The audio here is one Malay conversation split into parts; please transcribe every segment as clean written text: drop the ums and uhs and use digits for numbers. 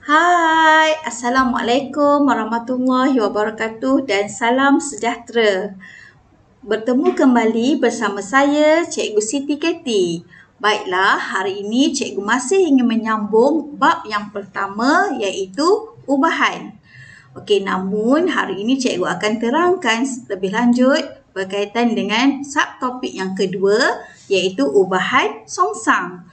Hai, Assalamualaikum warahmatullahi wabarakatuh dan salam sejahtera. Bertemu kembali bersama saya, Cikgu Siti Keti. Baiklah, hari ini Cikgu masih ingin menyambung bab yang pertama iaitu ubahan. Okey, namun hari ini Cikgu akan terangkan lebih lanjut berkaitan dengan subtopik yang kedua iaitu ubahan songsang.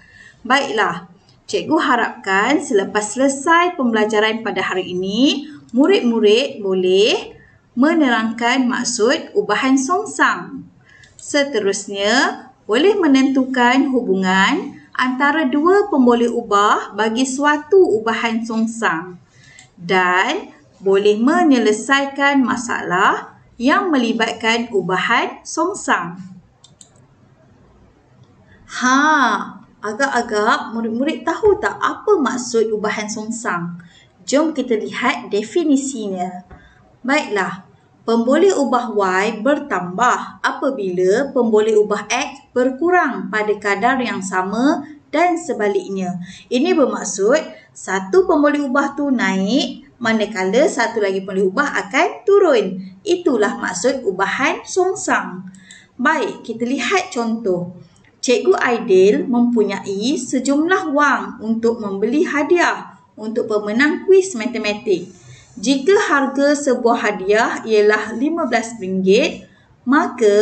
Baiklah, Cikgu harapkan selepas selesai pembelajaran pada hari ini, murid-murid boleh menerangkan maksud ubahan songsang. Seterusnya, boleh menentukan hubungan antara dua pemboleh ubah bagi suatu ubahan songsang dan boleh menyelesaikan masalah yang melibatkan ubahan songsang. Agak-agak murid-murid tahu tak apa maksud ubahan songsang? Jom kita lihat definisinya. Baiklah, pemboleh ubah Y bertambah apabila pemboleh ubah X berkurang pada kadar yang sama dan sebaliknya. Ini bermaksud satu pemboleh ubah tu naik manakala satu lagi pemboleh ubah akan turun. Itulah maksud ubahan songsang. Baik, kita lihat contoh. Cikgu Aidil mempunyai sejumlah wang untuk membeli hadiah untuk pemenang kuis matematik. Jika harga sebuah hadiah ialah RM15, maka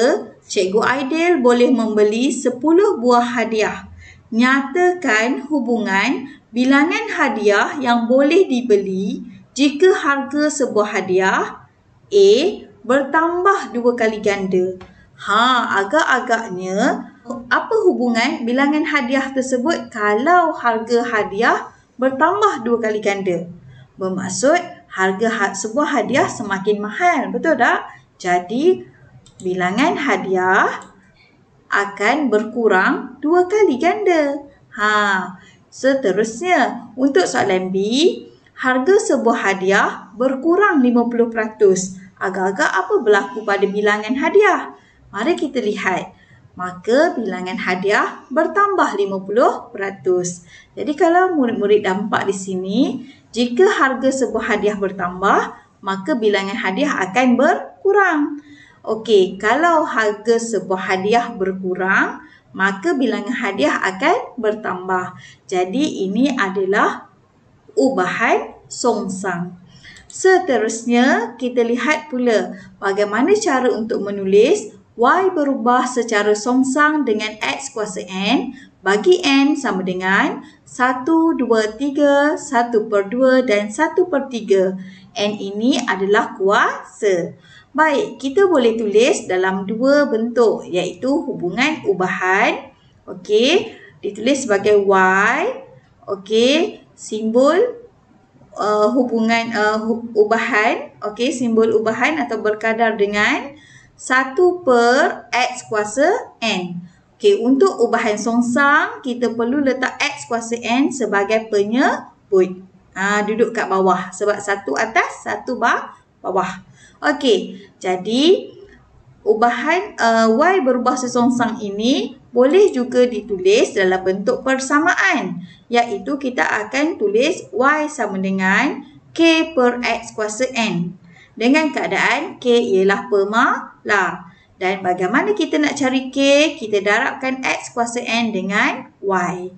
Cikgu Aidil boleh membeli 10 buah hadiah. Nyatakan hubungan bilangan hadiah yang boleh dibeli jika harga sebuah hadiah A bertambah 2 kali ganda. Agak-agaknya apa hubungan bilangan hadiah tersebut kalau harga hadiah bertambah 2 kali ganda? Bermaksud harga sebuah hadiah semakin mahal, betul tak? Jadi bilangan hadiah akan berkurang 2 kali ganda. Seterusnya, untuk soalan B, harga sebuah hadiah berkurang 50%. Agak-agak apa berlaku pada bilangan hadiah? Mari kita lihat. Maka bilangan hadiah bertambah 50%. Jadi kalau murid-murid nampak di sini, jika harga sebuah hadiah bertambah, maka bilangan hadiah akan berkurang. Okey, kalau harga sebuah hadiah berkurang, maka bilangan hadiah akan bertambah. Jadi ini adalah ubahan songsang. Seterusnya, kita lihat pula bagaimana cara untuk menulis Y berubah secara songsang dengan X kuasa N bagi N sama dengan 1, 2, 3, 1/2 dan 1/3. N ini adalah kuasa. Baik, kita boleh tulis dalam dua bentuk iaitu hubungan ubahan. Okey, ditulis sebagai Y. Okey, simbol hubungan ubahan. Okey, simbol ubahan atau berkadar dengan 1/X kuasa N. Okey, untuk ubahan songsang, kita perlu letak X kuasa N sebagai penyebut. Duduk kat bawah. Sebab satu atas, satu bawah. Okey, jadi ubahan Y berubah sesongsang ini boleh juga ditulis dalam bentuk persamaan. Iaitu kita akan tulis Y sama dengan K/X kuasa N. Dengan keadaan K ialah pemalar. Dan bagaimana kita nak cari K? Kita darabkan X kuasa N dengan Y.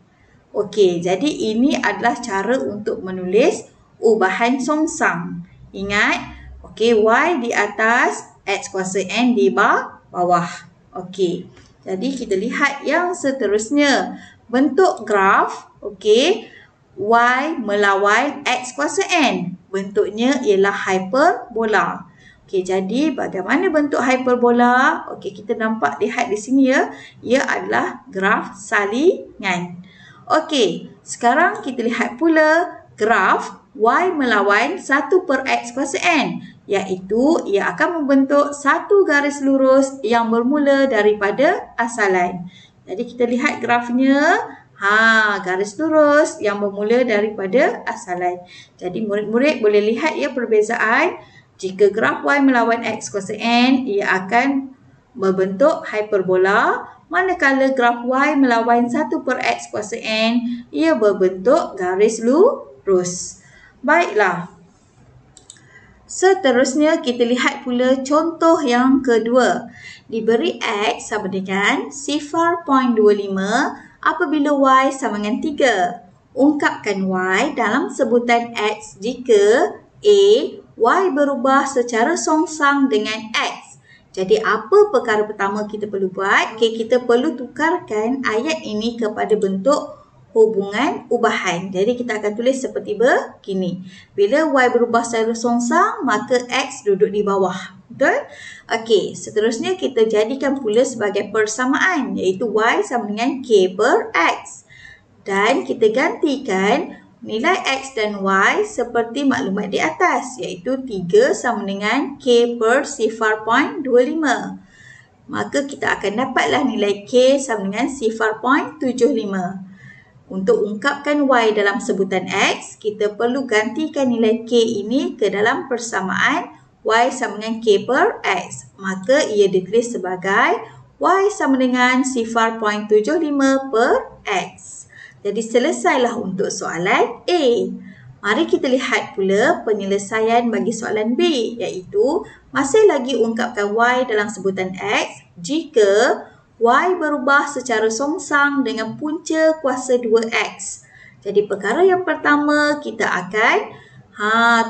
Okey, jadi ini adalah cara untuk menulis ubahan songsang. Ingat, okey, Y di atas, X kuasa N di bawah. Okey, jadi kita lihat yang seterusnya. Bentuk graf, okey, Y melawan X kuasa N. Bentuknya ialah hyperbola. Okey, jadi bagaimana bentuk hyperbola? Okey, kita nampak lihat di sini ya. Ia adalah graf salingan. Okey, sekarang kita lihat pula graf Y melawan 1/X kuasa N. Iaitu ia akan membentuk satu garis lurus yang bermula daripada asalan. Jadi kita lihat grafnya. Garis lurus yang bermula daripada asalan. Jadi murid-murid boleh lihat ya perbezaan. Jika graf Y melawan X kuasa N, ia akan berbentuk hyperbola. Manakala graf Y melawan 1/X kuasa N, ia berbentuk garis lurus. Baiklah. Seterusnya kita lihat pula contoh yang kedua. Diberi X sama dengan 0.25 apabila Y sama dengan 3. Ungkapkan Y dalam sebutan X jika A, Y berubah secara songsang dengan X. Jadi apa perkara pertama kita perlu buat? Okay, kita perlu tukarkan ayat ini kepada bentuk hubungan ubahan. Jadi kita akan tulis seperti begini. Bila Y berubah secara songsang, maka X duduk di bawah. Betul? Okey, seterusnya kita jadikan pula sebagai persamaan, iaitu Y sama dengan K per X. Dan kita gantikan nilai X dan Y seperti maklumat di atas, iaitu 3 sama dengan K per 0.25. Maka kita akan dapatlah nilai K sama dengan 0.75. Untuk ungkapkan Y dalam sebutan X, kita perlu gantikan nilai K ini ke dalam persamaan Y sama dengan K per X. Maka ia ditulis sebagai Y sama dengan 0.75 per X. Jadi selesailah untuk soalan A. Mari kita lihat pula penyelesaian bagi soalan B, iaitu masih lagi ungkapkan Y dalam sebutan X jika Y berubah secara songsang dengan punca kuasa 2X. Jadi perkara yang pertama kita akan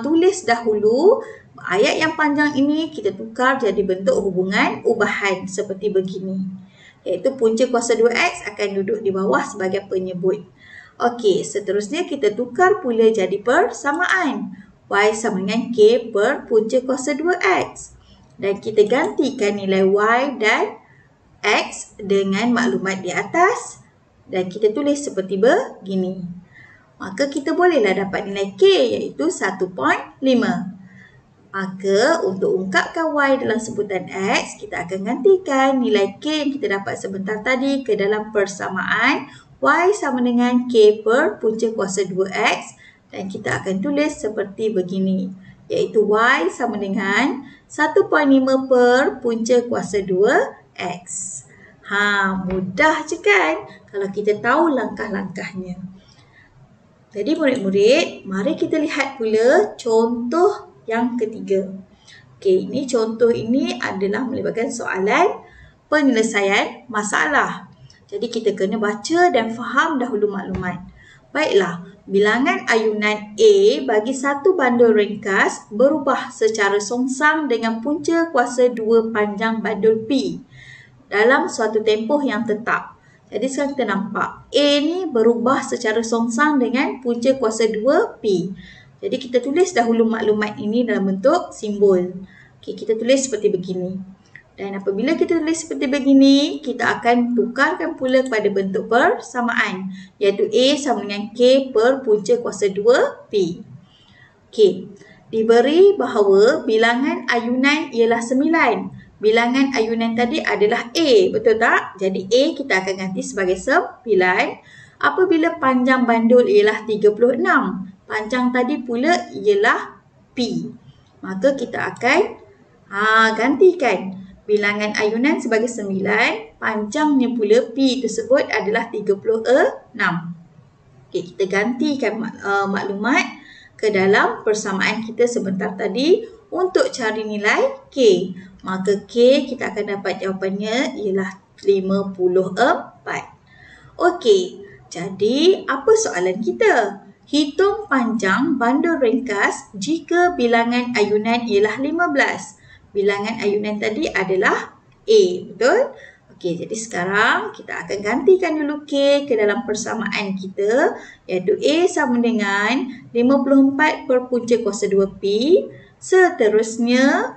tulis dahulu ayat yang panjang ini, kita tukar jadi bentuk hubungan ubahan seperti begini. Iaitu punca kuasa 2X akan duduk di bawah sebagai penyebut. Okey, seterusnya kita tukar pula jadi persamaan. Y sama dengan K per punca kuasa 2X. Dan kita gantikan nilai Y dan X dengan maklumat di atas. Dan kita tulis seperti begini. Maka kita bolehlah dapat nilai K iaitu 1.5. Maka untuk ungkapkan Y dalam sebutan X, kita akan gantikan nilai K yang kita dapat sebentar tadi ke dalam persamaan Y sama dengan K per punca kuasa 2X. Dan kita akan tulis seperti begini. Iaitu Y sama dengan 1.5 per punca kuasa 2X. Mudah je kan? Kalau kita tahu langkah-langkahnya. Jadi murid-murid, mari kita lihat pula contoh yang ketiga. Okey, ini contoh ini adalah melibatkan soalan penyelesaian masalah. Jadi kita kena baca dan faham dahulu maklumat. Baiklah, bilangan ayunan A bagi satu bandul ringkas berubah secara songsang dengan punca kuasa 2 panjang bandul P dalam suatu tempoh yang tetap. Jadi sekarang kita nampak A ni berubah secara songsang dengan punca kuasa 2 P. Jadi kita tulis dahulu maklumat ini dalam bentuk simbol. Okey, kita tulis seperti begini. Dan apabila kita tulis seperti begini, kita akan tukarkan pula kepada bentuk persamaan, iaitu A sama dengan K per punca kuasa 2 P. Okey, diberi bahawa bilangan ayunan ialah 9. Bilangan ayunan tadi adalah A, betul tak? Jadi A kita akan ganti sebagai 9 apabila panjang bandul ialah 36. Panjang tadi pula ialah P. Maka kita akan gantikan bilangan ayunan sebagai 9. Panjangnya pula P tersebut adalah 36. Okey, kita gantikan maklumat ke dalam persamaan kita sebentar tadi untuk cari nilai K. Maka K kita akan dapat jawapannya ialah 54. Okey, jadi apa soalan kita? Hitung panjang bandul ringkas jika bilangan ayunan ialah 15. Bilangan ayunan tadi adalah A, betul? Okey, jadi sekarang kita akan gantikan dulu K ke dalam persamaan kita, iaitu A sama dengan 54 per punca kuasa 2P. Seterusnya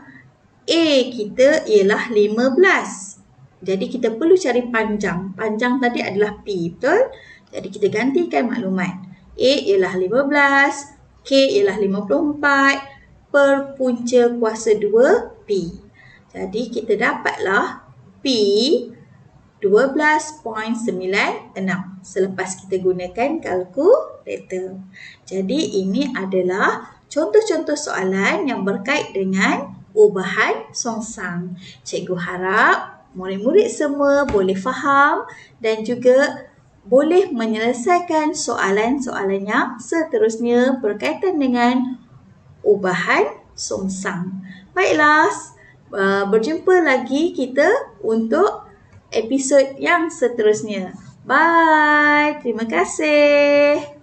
A kita ialah 15. Jadi kita perlu cari panjang. Panjang tadi adalah P, betul? Jadi kita gantikan maklumat. A ialah 15, K ialah 54 per punca kuasa 2P. Jadi kita dapatlah P 12.96 selepas kita gunakan kalkulator. Jadi ini adalah contoh-contoh soalan yang berkait dengan ubahan songsang. Cikgu harap murid-murid semua boleh faham dan juga boleh menyelesaikan soalan-soalan yang seterusnya berkaitan dengan ubahan songsang. Baiklah, berjumpa lagi kita untuk episod yang seterusnya. Bye. Terima kasih.